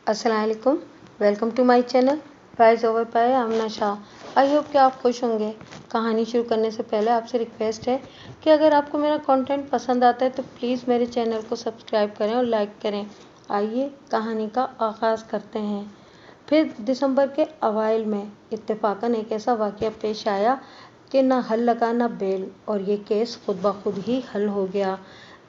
अस्सलाम वालेकुम, welcome to my channel प्राइज ओवर पाए आमना शाह। आई होप कि आप खुश होंगे। कहानी शुरू करने से पहले आपसे रिक्वेस्ट है कि अगर आपको मेरा कंटेंट पसंद आता है तो प्लीज़ मेरे चैनल को सब्सक्राइब करें और लाइक करें। आइए कहानी का आगाज़ करते हैं। फिर दिसंबर के अवाइल में इत्तेफाकन एक ऐसा वाक़या पेश आया कि ना हल लगा ना बेल, और ये केस खुद ब खुद ही हल हो गया।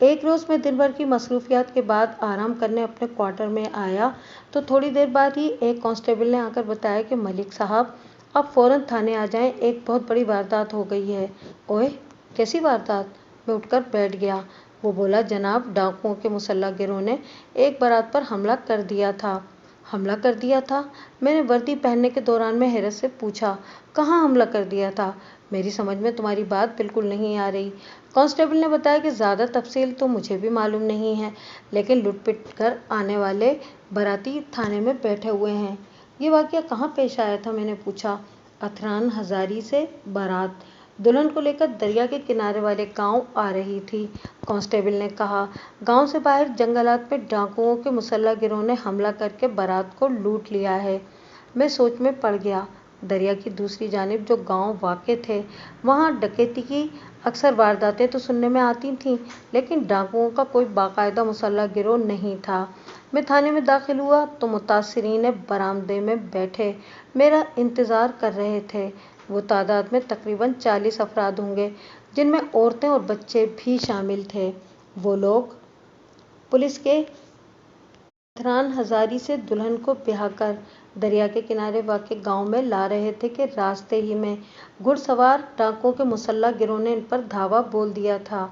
एक रोज़ मैं दिन भर की मसरूफियात के बाद आराम करने अपने क्वार्टर में आया तो थोड़ी देर बाद ही एक कांस्टेबल ने आकर बताया कि मलिक साहब आप फ़ौरन थाने आ जाएं, एक बहुत बड़ी वारदात हो गई है। ओए, कैसी वारदात? मैं उठकर बैठ गया। वो बोला, जनाब, डाकुओं के मुसल्लह गिरोह ने एक बारात पर हमला कर दिया था। हमला कर दिया था? मैंने वर्दी पहनने के दौरान में हैरत से पूछा, कहाँ हमला कर दिया था? मेरी समझ में तुम्हारी बात बिल्कुल नहीं आ रही। कांस्टेबल ने बताया कि ज़्यादा तफसील तो मुझे भी मालूम नहीं है, लेकिन लुट-पिट कर आने वाले बाराती थाने में बैठे हुए हैं। ये वाक़या कहाँ पेश आया था? मैंने पूछा। अथरान हज़ारी से बारात दुल्हन को लेकर दरिया के किनारे वाले गांव आ रही थी, कांस्टेबल ने कहा। गांव से बाहर जंगलात में डाकुओं के मुसल्लह गिरोह ने हमला करके बारात को लूट लिया है। मैं सोच में पड़ गया। दरिया की दूसरी जानिब जो गांव वाक़े थे, वहां डकैती की अक्सर वारदातें तो सुनने में आती थीं, लेकिन डाकुओं का कोई बाकायदा मुसल्लह गिरोह नहीं था। मैं थाने में दाखिल हुआ तो मुतासिरीन बरामदे में बैठे मेरा इंतज़ार कर रहे थे। वो तादाद में तकरीबन 40 अफराद होंगे, जिनमें औरतें और बच्चे भी शामिल थे। वो लोग पुलिस के अथरान हज़ारी से दुल्हन को ब्याह कर दरिया के किनारे वाक़े गांव में ला रहे थे कि रास्ते ही में घुड़सवार डाकुओं के मुसल्लह गिरोह ने इन पर धावा बोल दिया था।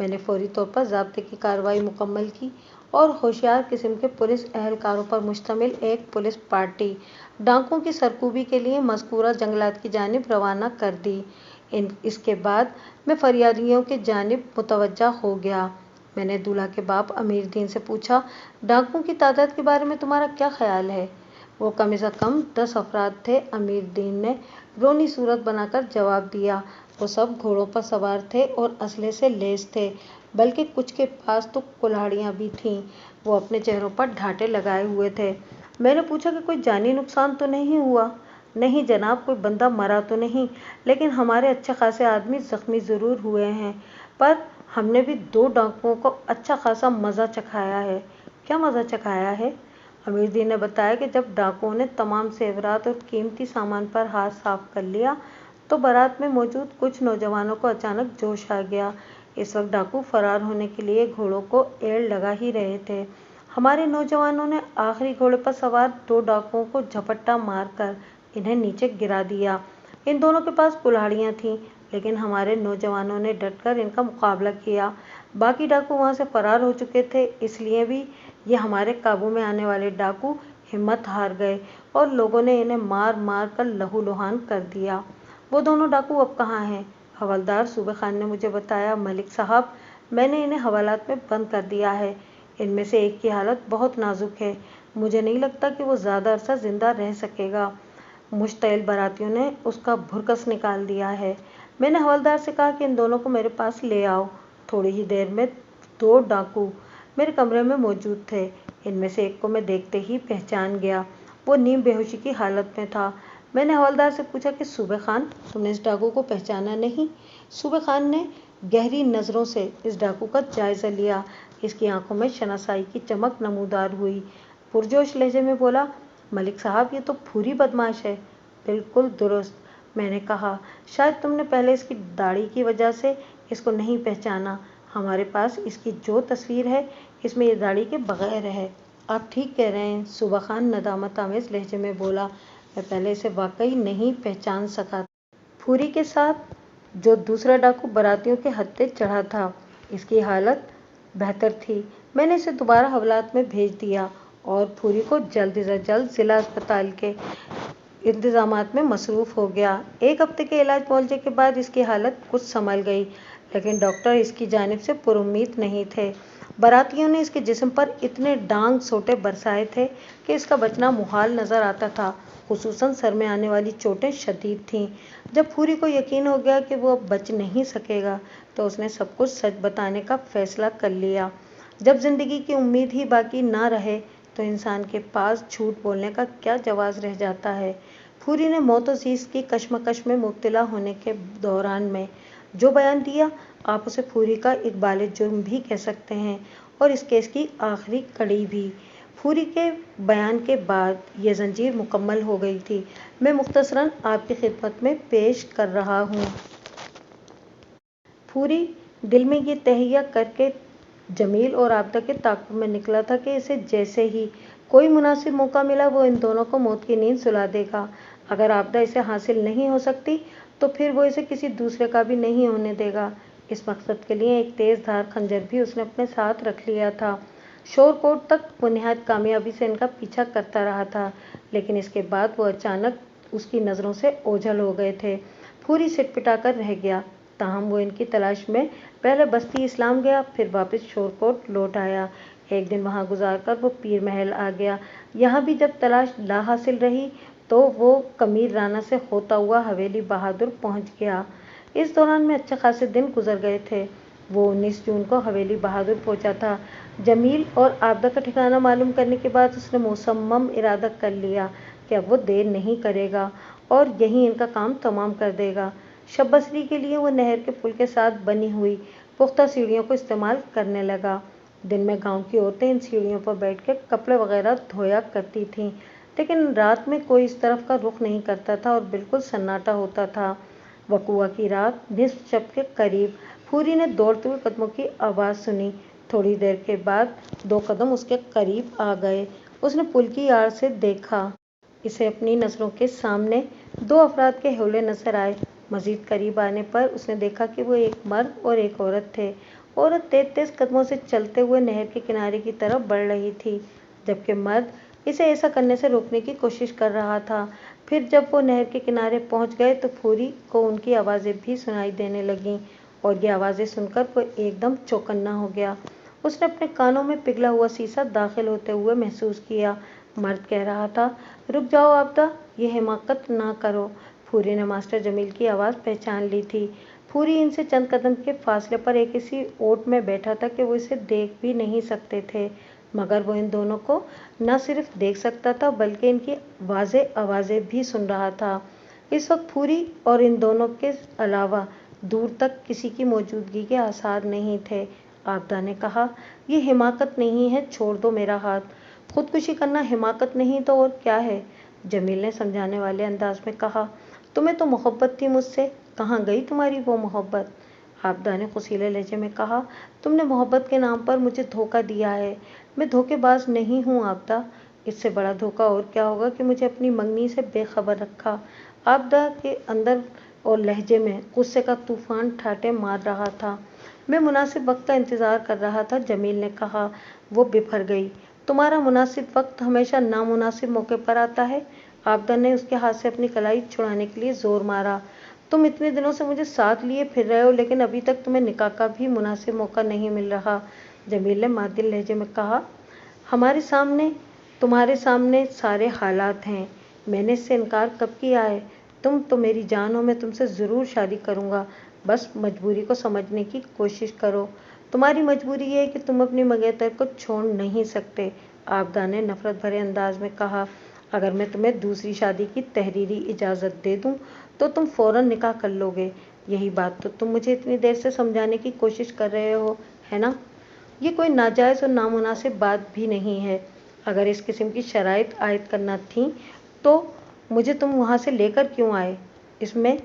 मैंने फौरी तौर पर ज़ाब्ते की कार्रवाई मुकम्मल की और होशियार किस्म के पुलिस एहलकारों पर मुश्तमिल एक पुलिस पार्टी डाकुओं की सरकूबी के लिए मज़कूरा जंगलात की जानिब रवाना कर दी। इसके बाद मैं फरियादियों की जानिब मुतवज्जा हो गया। मैंने दूल्हा के बाप अमीर दीन से पूछा, डाकुओं की तादाद के बारे में तुम्हारा क्या ख्याल है? वो कम से कम 10 अफराद थे, अमीर दीन ने रोनी सूरत बनाकर जवाब दिया। वो सब घोड़ों पर सवार थे और असले से लैस थे, बल्कि कुछ के पास तो कुल्हाड़ियाँ भी थीं। वो अपने चेहरों पर ढाटे लगाए हुए थे। मैंने पूछा कि कोई जानी नुकसान तो नहीं हुआ? नहीं जनाब, कोई बंदा मरा तो नहीं, लेकिन हमारे अच्छे खासे आदमी जख्मी ज़रूर हुए हैं। पर हमने भी 2 डाकुओं को अच्छा खासा मज़ा चखाया है। क्या मज़ा चखाया है? अमीर दीन ने बताया कि जब डाकुओं ने तमाम जेवरात और कीमती सामान पर हाथ साफ कर लिया तो बारात में मौजूद कुछ नौजवानों को अचानक जोश आ गया। इस वक्त डाकू फरार होने के लिए घोड़ों को एड़ लगा ही रहे थे। हमारे नौजवानों ने आखिरी घोड़े पर सवार 2 डाकुओं को झपट्टा मारकर इन्हें नीचे गिरा दिया। इन दोनों के पास कुल्हाड़ियाँ थीं, लेकिन हमारे नौजवानों ने डटकर इनका मुकाबला किया। बाकी डाकू वहाँ से फरार हो चुके थे, इसलिए भी ये हमारे काबू में आने वाले डाकू हिम्मत हार गए और लोगों ने इन्हें मार मार कर लहूलुहान कर दिया। वो दोनों डाकू अब कहाँ हैं? हवलदार सूबे खान ने मुझे बताया, मलिक साहब, मैंने इन्हें हवालात में बंद कर दिया है। इनमें से एक की हालत बहुत नाजुक है। मुझे नहीं लगता कि वो ज़्यादा अरसा जिंदा रह सकेगा। मुश्तइल बारातियों ने उसका भुरकस निकाल दिया है। मैंने हवलदार से कहा कि इन दोनों को मेरे पास ले आओ। थोड़ी ही देर में 2 डाकू मेरे कमरे में मौजूद थे। इनमें से एक को मैं देखते ही पहचान गया। वो नीम बेहोशी की हालत में था। मैंने हवलदार से पूछा कि सूबे खान, तुमने इस डाकू को पहचाना नहीं? सूबे खान ने गहरी नज़रों से इस डाकू का जायज़ा लिया। इसकी आंखों में शनासाई की चमक नमूदार हुई। पुरजोश लहजे में बोला, मलिक साहब, ये तो पूरी बदमाश है। बिल्कुल दुरुस्त, मैंने कहा। शायद तुमने पहले इसकी दाढ़ी की वजह से इसको नहीं पहचाना। हमारे पास इसकी जो तस्वीर है, इसमें ये दाढ़ी के बगैर है। आप ठीक कह रहे हैं, सूबा खान नदामत आमेज लहजे में बोला। मैं पहले इसे वाकई नहीं पहचान सका। फूरी के साथ जो दूसरा डाकू बारातियों के हत्थे चढ़ा था, इसकी हालत बेहतर थी। मैंने इसे दोबारा हवालात में भेज दिया और फूरी को जल्द से जल्द जिला अस्पताल के इंतजामात में मसरूफ़ हो गया। 1 हफ्ते के इलाज मुआवजे के बाद इसकी हालत कुछ संभल गई, लेकिन डॉक्टर इसकी जानिब से पुरुम्मीद नहीं थे। बारातियों ने इसके जिस्म पर इतने डांग सोटे बरसाए थे कि इसका बचना मुहाल नज़र आता था। खुसूसन सर में आने वाली चोटें शदीद थीं। जब फूरी को यकीन हो गया कि वो अब बच नहीं सकेगा, तो उसने सब कुछ सच बताने का फैसला कर लिया। जब ज़िंदगी की उम्मीद ही बाकी ना रहे तो इंसान کے پاس جھوٹ بولنے کا کیا جواز رہ جاتا ہے۔ پھوری نے موت و زیست کی کشمکش میں مبتلا ہونے کے دوران میں جو بیان دیا، آپ اسے پھوری کا ایک بالغ جرم بھی کہہ سکتے ہیں اور اس کیس کی آخری کڑی بھی۔ پھوری کے بیان کے بعد یہ زنجیر مکمل ہو گئی تھی۔ میں مختصراً آپ کی خدمت میں پیش کر رہا ہوں۔ پھوری دل میں یہ تہیہ کر کے جمیل اور عابدہ کے تعاقب میں نکلا تھا کہ اسے جیسے ہی کوئی مناسب موقع ملا وہ ان دونوں کو موت کی نیند سلا دے گا۔ اگر عابدہ اسے حاصل نہیں ہو سکتی تو پھر وہ اسے کسی دوسرے کا بھی نہیں ہونے دے گا۔ اس مقصد کے لیے ایک تیز دھار خنجر بھی اس نے اپنے ساتھ رکھ لیا تھا۔ شور کوٹ تک وہ نہایت کامیابی سے ان کا پیچھا کرتا رہا تھا، لیکن اس کے بعد وہ اچانک اس کی نظروں سے اوجھل ہو گئے تھے۔ پھوری سٹ پٹا کر رہ گیا، تاہم وہ ان کی تلاش میں پہلے بستی اسلام گیا، پھر واپس شور کوٹ لوٹ آیا۔ ایک دن وہاں گزار کر وہ پیر محل آ گیا۔ یہاں بھی جب تلاش لا حاصل رہی تو وہ کمیر رانا سے ہوتا ہوا حویلی بہادر پہنچ گیا۔ اس دوران میں اچھے خاصے دن گزر گئے تھے۔ وہ 19 جون کو حویلی بہادر پہنچا تھا۔ جمیل اور عابدہ کا ٹھکانہ معلوم کرنے کے بعد اس نے مصمم ارادہ کر لیا کہ اب وہ دیر نہیں کرے گا اور یہیں ان کا کام تمام کر دے گا۔ شب بسری کے لیے وہ نہر کے پل کے ساتھ بنی ہوئی پختہ سیڑھیوں کو استعمال کرنے لگا۔ دن میں گاؤں کی عورتیں ان سیڑھیوں پر بیٹھ کے کپڑے وغیرہ دھویا کرتی تھیں، لیکن رات میں کوئی اس طرف کا رخ نہیں کرتا تھا اور بالکل سناٹا ہوتا تھا۔ وقوعہ کی رات نصف شب کے قریب پھوری نے دوڑتے ہوئے قدموں کی آواز سنی۔ تھوڑی دیر کے بعد 2 قدم اس کے قریب آ گئے۔ اس نے پل کی آڑ سے دیکھا۔ اسے اپنی نظروں کے سامنے 2 افراد کے حولے نظر آئے۔ مزید قریب آنے پر اس نے دیکھا کہ وہ ایک مرد اور ایک عورت تھے۔ عورت تیز تیز قدموں سے چلتے ہوئے نہر کے کنارے کی طرف بڑھ رہی تھی، جبکہ مرد اسے ایسا کرنے سے روکنے کی کوشش کر رہا تھا۔ پھر جب وہ نہر کے کنارے پہنچ گئے تو پھوری کو ان کی آوازیں بھی سنائی دینے لگیں اور یہ آوازیں سن کر وہ ایک دم چوکنا ہو گیا۔ اس نے اپنے کانوں میں پگھلا ہوا سیسا داخل ہوتے ہوئے محسوس کیا۔ مرد کہہ رہا تھا، رک جاؤ عابدہ، یہ حماقت نہ کرو۔ پھوری نے ماسٹر جمیل کی آواز پہچان لی تھی۔ پھوری ان سے چند قدم کے فاصلے پر ایک ایسی اوٹ میں بیٹھا تھا کہ وہ اسے دیکھ بھی نہیں سکتے تھے، مگر وہ ان دونوں کو نہ صرف دیکھ سکتا تھا بلکہ ان کی واضح آوازیں بھی سن رہا تھا۔ اس وقت پھوری اور ان دونوں کے علاوہ دور تک کسی کی موجودگی کے آثار نہیں تھے۔ عابدہ نے کہا، یہ حماقت نہیں ہے، چھوڑ دو میرا ہاتھ۔ خودکشی کرنا حماقت نہیں تو اور کیا ہے؟ جمیل نے سمجھانے والے انداز میں کہا، تمہیں تو محبت تھی مجھ سے، کہاں گئی تمہاری وہ محبت؟ عابدہ نے خوشیلے لہجے میں کہا، تم نے محبت کے نام پر مجھے دھوکہ دیا ہے۔ میں دھوکے باز نہیں ہوں عابدہ، اس سے بڑا دھوکہ اور کیا ہوگا کہ مجھے اپنی منگنی سے بے خبر رکھا۔ عابدہ کے اندر اور لہجے میں غصے کا طوفان ٹھاٹھیں مار رہا تھا۔ میں مناسب وقت کا انتظار کر رہا تھا، جمیل نے کہا۔ وہ بپھر گئی، تمہارا مناسب وقت ہمیشہ نامناسب موقع پر آتا ہے۔ عابدہ نے اس کے ہاتھ سے اپنی کلائی چھڑانے کے لیے زور مارا۔ تم اتنے دنوں سے مجھے ساتھ لیے پھر رہے ہو لیکن ابھی تک تمہیں نکاح کا بھی مناسب موقع نہیں مل رہا۔ جمیل نے معدل لہجے میں کہا، ہمارے سامنے تمہارے سامنے سارے حالات ہیں، میں نے اس سے انکار کب کیا ہے؟ تم تو میری جان ہو، میں تم سے ضرور شادی کروں گا، بس مجبوری کو سمجھنے کی کوشش کرو۔ تمہاری مجبوری یہ ہے کہ تم اپنی منگیتر کو چھوڑ نہیں سکتے۔ عابدہ نے نفرت بھرے انداز میں کہا، اگر میں تمہیں دوسری شادی کی تحریری اجازت دے دوں تو تم فوراً نکاح کر لو گے، یہی بات تو تم مجھے اتنی دیر سے سمجھانے کی کوشش کر رہے ہو، ہے نا؟ یہ کوئی ناجائز اور نامناسب بات بھی نہیں ہے۔ اگر اس قسم کی شرائط عائد کرنا تھیں تو مجھے تم وہاں سے لے کر کیوں آئے؟ اس میں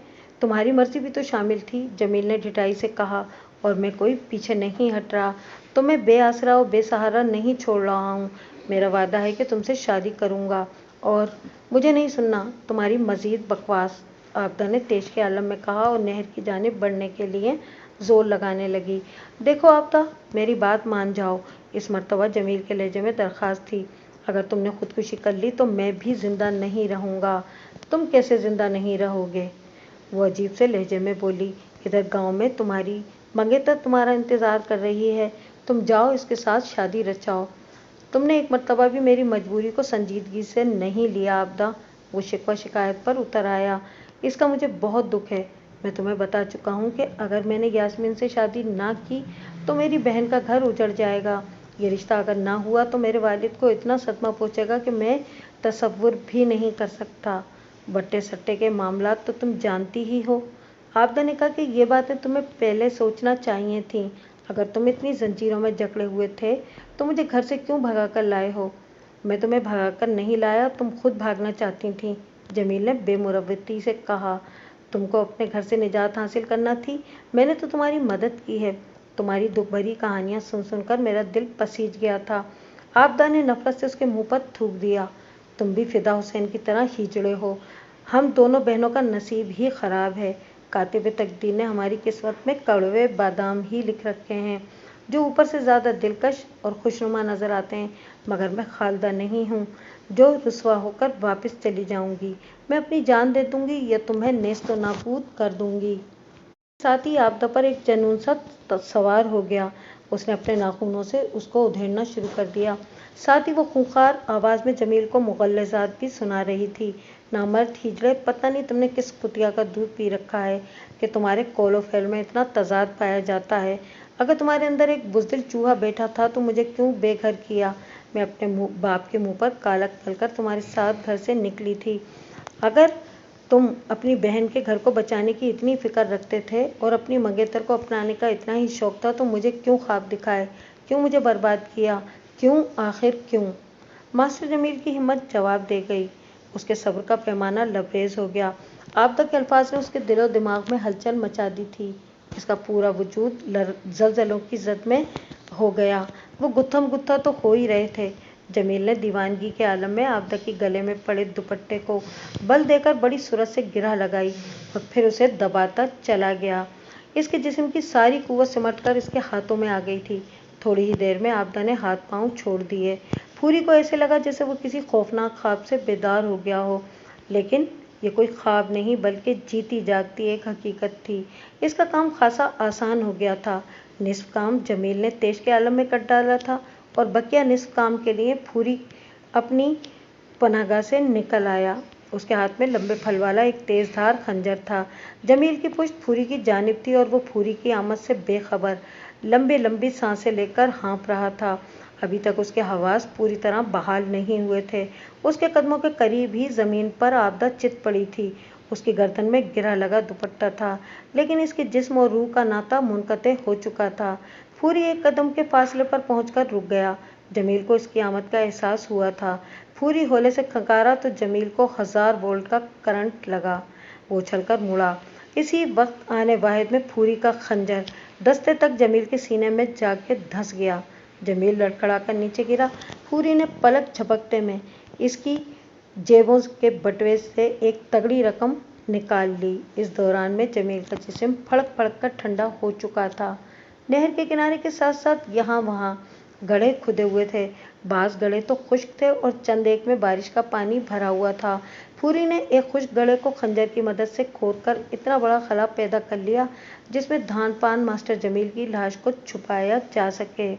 تمہاری مرضی بھی تو شامل تھی، جمیل نے ڈھٹائی سے کہا، اور میں کوئی پیچھے نہیں ہٹ رہا، تمہیں بے آسرا اور بے سہارا نہیں چھوڑ رہا ہوں۔ میرا وعدہ ہے کہ تم سے شادی کروں گا اور مجھے نہیں سننا تمہاری مزید بکواس، عابدہ نے تیش کے عالم میں کہا اور نہر کی جانب بڑھنے کے لیے زور لگانے لگی۔ دیکھو عابدہ، میری بات مان جاؤ، اس مرتبہ جمیل کے لہجے میں درخواست تھی، اگر تم نے خودکشی کر لی تو میں بھی زندہ نہیں رہوں گا۔ تم کیسے زندہ نہیں رہو گے؟ وہ عجیب سے لہجے میں بولی، ادھر گاؤں میں تمہاری منگیتر تمہارا انتظار کر رہی ہے، تم جاؤ اس کے ساتھ شادی رچاؤ۔ تم نے ایک مرتبہ بھی میری مجبوری کو سنجیدگی سے نہیں لیا عابدہ، وہ شکوہ شکایت پر اتر آیا، اس کا مجھے بہت دکھ ہے۔ میں تمہیں بتا چکا ہوں کہ اگر میں نے یاسمین سے شادی نہ کی تو میری بہن کا گھر اجڑ جائے گا ये रिश्ता अगर ना हुआ तो मेरे वालिद को इतना सदमा पहुंचेगा कि मैं तसव्वुर भी नहीं कर सकता। बट्टे सट्टे के मामला तो तुम जानती ही हो। आबदा ने कहा कि ये बातें तुम्हें पहले सोचना चाहिए थी। अगर तुम इतनी जंजीरों में जकड़े हुए थे तो मुझे घर से क्यों भगा कर लाए हो? मैं तुम्हें भगा कर नहीं लाया, तुम खुद भागना चाहती थी, जमील ने बेमुरवती से कहा। तुमको अपने घर से निजात हासिल करना थी, मैंने तो तुम्हारी मदद की है। तुम्हारी दुख भरी कहानियां सुन सुनकर मेरा दिल पसीज गया था। आबदा ने नफरत से उसके मुंह पर थूक दिया। तुम भी फिदा हुसैन की तरह हिजड़े हो। हम दोनों बहनों का नसीब ही खराब है। कातिब तकदीर ने हमारी किस्मत में कड़वे बादाम ही लिख रखे हैं, जो ऊपर से ज़्यादा दिलकश और खुशनुमा नज़र आते हैं। मगर मैं खालदा नहीं हूँ जो रुसवा होकर वापस चली जाऊँगी। मैं अपनी जान दे दूँगी या तुम्हें नेस्त नाबूद कर दूँगी। साथ ही आबदा पर एक जनून सा सवार हो गया। उसने अपने नाखूनों से उसको उधेड़ना शुरू कर दिया। साथ ही वो खूंखार आवाज़ में जमील को मुग़ल्लज़ात भी सुना रही थी। नामर्द हिजड़े, पता नहीं तुमने किस कुतिया का दूध पी रखा है कि तुम्हारे कौलो फैल में इतना तजाद पाया जाता है। अगर तुम्हारे अंदर एक बुज़दिल चूहा बैठा था तो मुझे क्यों बेघर किया? मैं अपने बाप के मुँह पर काला कर तुम्हारे साथ घर से निकली थी। अगर तुम अपनी बहन के घर को बचाने की इतनी फिक्र रखते थे और अपनी मंगेतर को अपनाने का इतना ही शौक था तो मुझे क्यों ख्वाब दिखाए? क्यों मुझे बर्बाद किया? क्यों, आखिर क्यों? मास्टर जमील की हिम्मत जवाब दे गई। उसके सब्र का पैमाना लबरेज हो गया। आबदा के अल्फाज ने उसके दिलो दिमाग में हलचल मचा दी थी। इसका पूरा वजूद जलजलों की जद में हो गया। वो गुत्थम गुत्था तो हो ही रहे थे। जमील ने दीवानगी के आलम में आबदा के गले में पड़े दुपट्टे को बल देकर बड़ी सूरत से गिरह लगाई और फिर उसे दबाता चला गया। इसके जिस्म की सारी कुव्वत सिमटकर इसके हाथों में आ गई थी। थोड़ी ही देर में आबदा ने हाथ पांव छोड़ दिए। फूरी को ऐसे लगा जैसे वो किसी खौफनाक ख्वाब से बेदार हो गया हो, लेकिन ये कोई ख्वाब नहीं बल्कि जीती जागती एक हकीकत थी। इसका काम खासा आसान हो गया था। निस्फ काम जमील ने तेज के आलम में कर डाला था और बकिया निस्फ काम के लिए फूरी अपनी पनाहगाह से निकल आया। उसके हाथ में लंबे फल वाला एक तेजधार खंजर था। जमील की पुश्त फूरी की जानिब थी और वो फूरी की आमद से बेखबर लंबी लंबी सांसें लेकर हाँफ रहा था। अभी तक उसके हवास पूरी तरह बहाल नहीं हुए थे। उसके कदमों के करीब ही जमीन पर आबदा चित पड़ी थी। उसकी गर्दन में गिरा लगा दुपट्टा था, लेकिन इसके जिस्म और रूह का नाता मुनक़ते हो चुका था। फूरी एक कदम के फासले पर पहुंचकर रुक गया। जमील को इसकी आमद का एहसास हुआ था। फूरी होले से खंकारा तो जमील को 1000 वोल्ट का करंट लगा। वो उछलकर मुड़ा। इसी वक्त आने वाहिद में फूरी का खंजर दस्ते तक जमील के सीने में जाके धंस गया। जमील लड़खड़ाकर नीचे गिरा। फूरी ने पलक झपकते में इसकी जेबों के बटुए से एक तगड़ी रकम निकाल ली। इस दौरान में जमील का जिस्म फड़क फड़क कर ठंडा हो चुका था। नहर के किनारे के साथ साथ यहाँ वहाँ गड्ढे खुदे हुए थे। बाज़ गड्ढे तो खुश्क थे और चंद एक में बारिश का पानी भरा हुआ था। फूरी ने एक खुश्क गड्ढे को खंजर की मदद से खोदकर इतना बड़ा खला पैदा कर लिया जिसमें धान पान मास्टर जमील की लाश को छुपाया जा सके।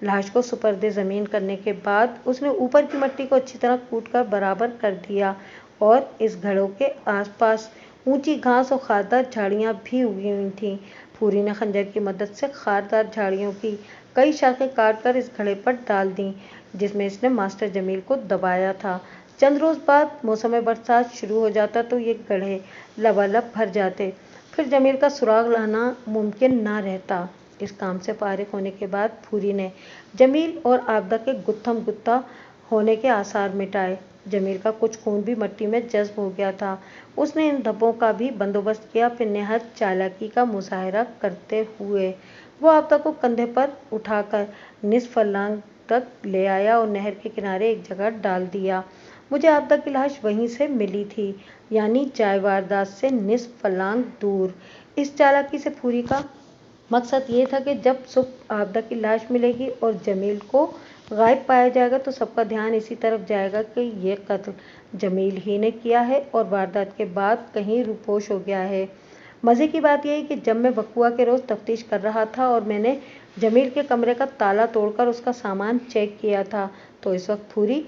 लाश को सुपर्दे ज़मीन करने के बाद उसने ऊपर की मिट्टी को अच्छी तरह कूटकर बराबर कर दिया और इस घड़ों के आसपास ऊंची घास और खारदार झाड़ियां भी उगी हुई थीं। फूरी ने खंजर की मदद से खारदार झाड़ियों की कई शाखें काटकर इस घड़े पर डाल दी जिसमें इसने मास्टर जमील को दबाया था। चंद रोज बाद मौसम बरसात शुरू हो जाता तो ये गड्ढे लबालब भर जाते। फिर जमील का सुराग लाना मुमकिन ना रहता। इस काम से फारिग होने के बाद फूरी ने जमील और आबदा के गुत्थम गुत्था होने के आसार मिटाए। जमील का कुछ खून भी मिट्टी में जज्ब हो गया था। उसने इन धब्बों का भी बंदोबस्त किया। फिर निहायत चालाकी का मुजाहरा करते हुए वो आबदा को कंधे पर उठाकर निस्फ फर्लांग तक ले आया और नहर के किनारे एक जगह डाल दिया। मुझे आबदा की लाश वहीं से मिली थी, यानी चाय वारदात से निस्फ फर्लांग दूर। इस चालाकी से फूरी का मकसद ये था कि जब सुबह आबदा की लाश मिलेगी और जमील को गायब पाया जाएगा तो सबका ध्यान इसी तरफ जाएगा कि ये कत्ल जमील ही ने किया है और वारदात के बाद कहीं रूपोश हो गया है। मज़े की बात यह है कि जब मैं वकुआ के रोज़ तफ्तीश कर रहा था और मैंने जमील के कमरे का ताला तोड़कर उसका सामान चेक किया था तो इस वक्त फूरी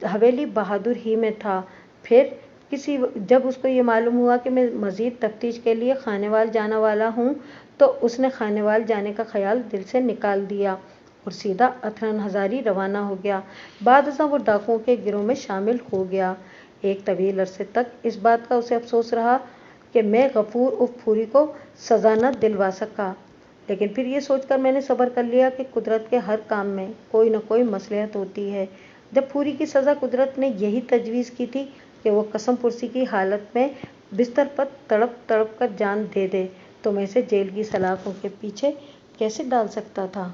हवेली बहादुर ही में था। फिर जब उसको ये मालूम हुआ कि मैं मज़ीद तफ्तीश के लिए खानेवाल जाने वाला हूँ तो उसने खानेवाल जाने का ख्याल दिल से निकाल दिया اور سیدھا اتھرن ہزاری روانہ ہو گیا۔ بعد ازاں وہ ڈاکوؤں کے گروہ میں شامل ہو گیا۔ ایک طویل عرصے تک اس بات کا اسے افسوس رہا کہ میں غفور عرف پھوری کو سزا نہ دلوا سکا، لیکن پھر یہ سوچ کر میں نے صبر کر لیا کہ قدرت کے ہر کام میں کوئی نہ کوئی مصلحت ہوتی ہے۔ جب پھوری کی سزا قدرت نے یہی تجویز کی تھی کہ وہ قسم پرسی کی حالت میں بستر پر تڑپ تڑپ کر جان دے دے، تو میں اسے جیل کی سلاخوں کے پیچھے کیسے ڈال سکتا تھا؟